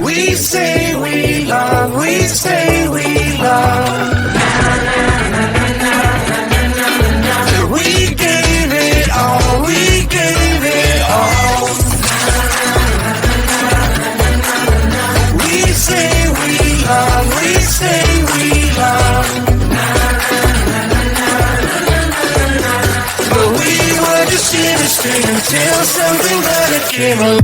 We say we love, we say we love. We gave it all, we gave it all. We say we love, we say we love. But we were just innocent until something better came along.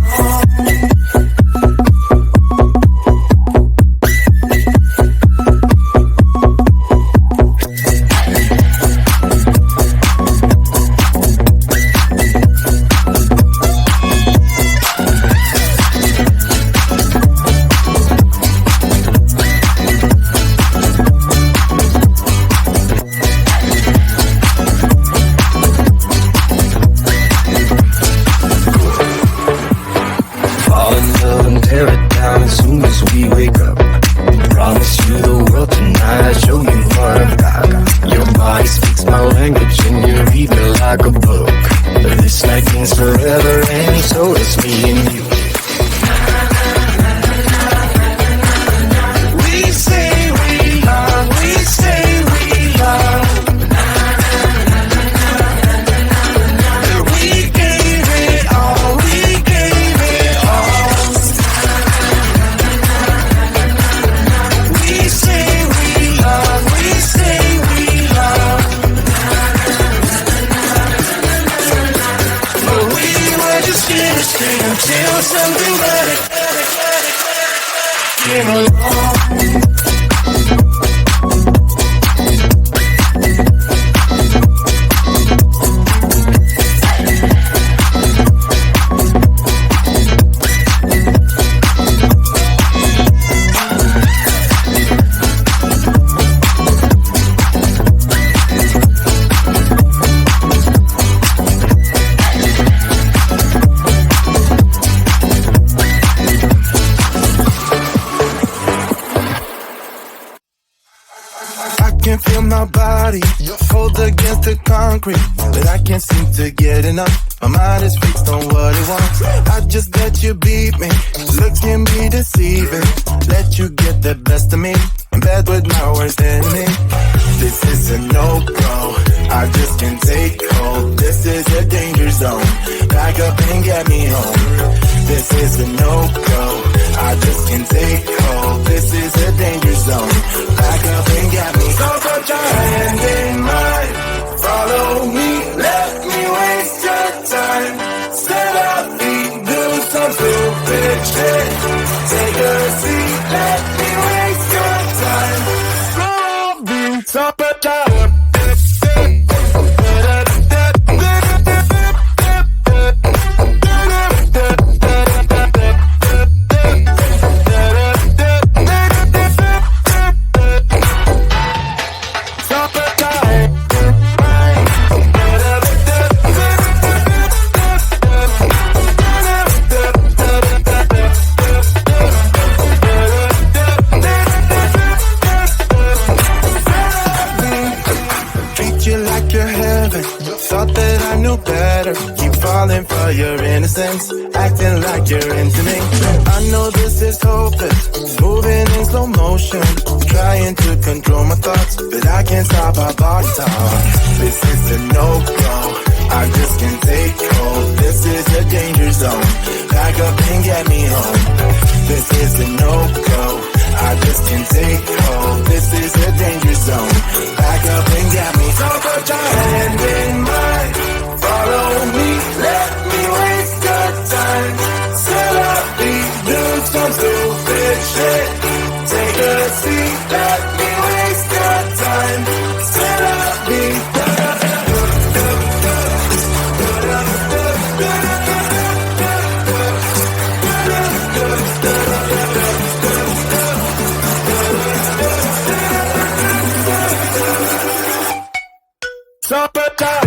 But I can't seem to get enough. My mind is fixed on what it wants. I just let you beat me. Looks can be deceiving. Let you get the best of me. In bed with my worst enemy. This is a no-go. I just can't take hold. This is a danger zone. Back up and get me home. This is a no-go. I just can't take hold. This is a danger zone. Back up and get me home. So put your hand in mine. Follow me, let me waste your time. Set up feet, do some stupid shit. Take a seat, let me waste your time. Roll me, top of time. For your innocence, acting like you're into me. I know this is hopeless, moving in slow motion, trying to control my thoughts, but I can't stop our body talk. This is a no-go, I just can't take hold. This is a danger zone, back up and get me home. This is a no-go, I just can't take hold. This is a danger zone, back up and get me home. So put your hand in mine. Follow me, let me waste your time. Set up beat, do some stupid shit. Take a seat, let me waste your time. Set up beat. Supper time.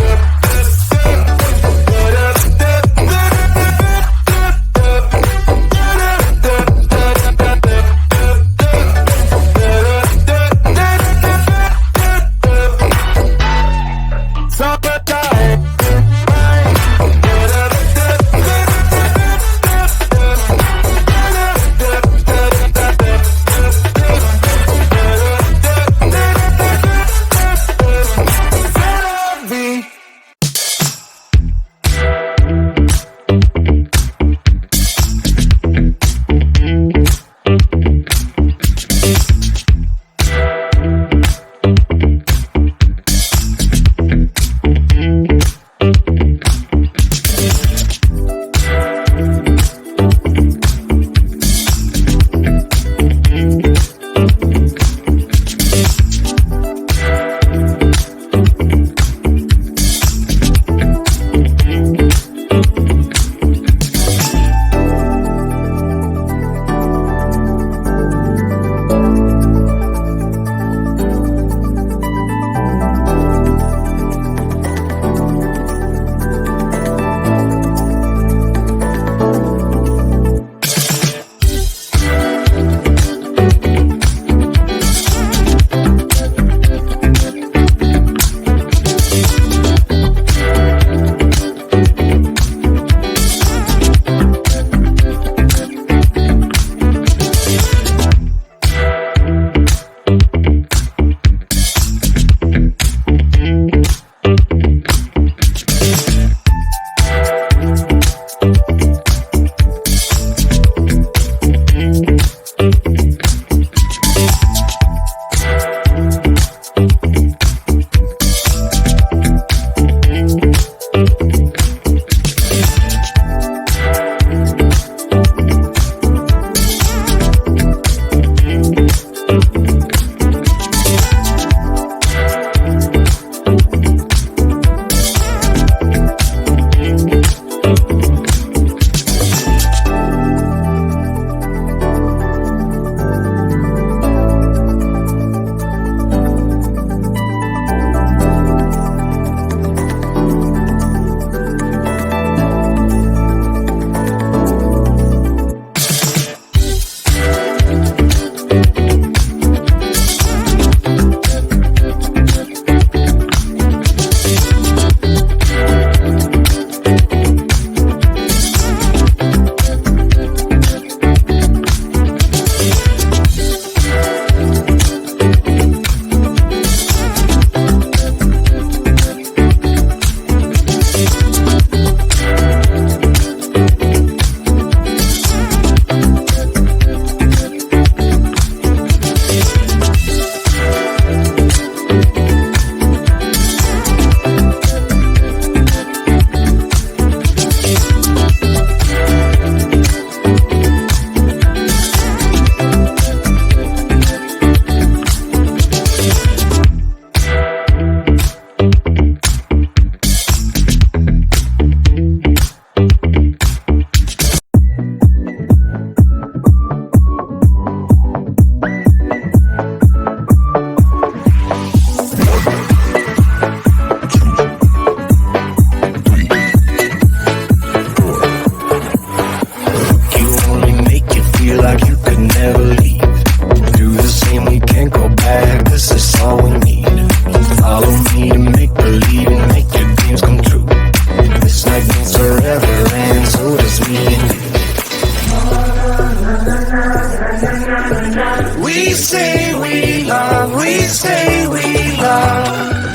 We say we love, we say we love.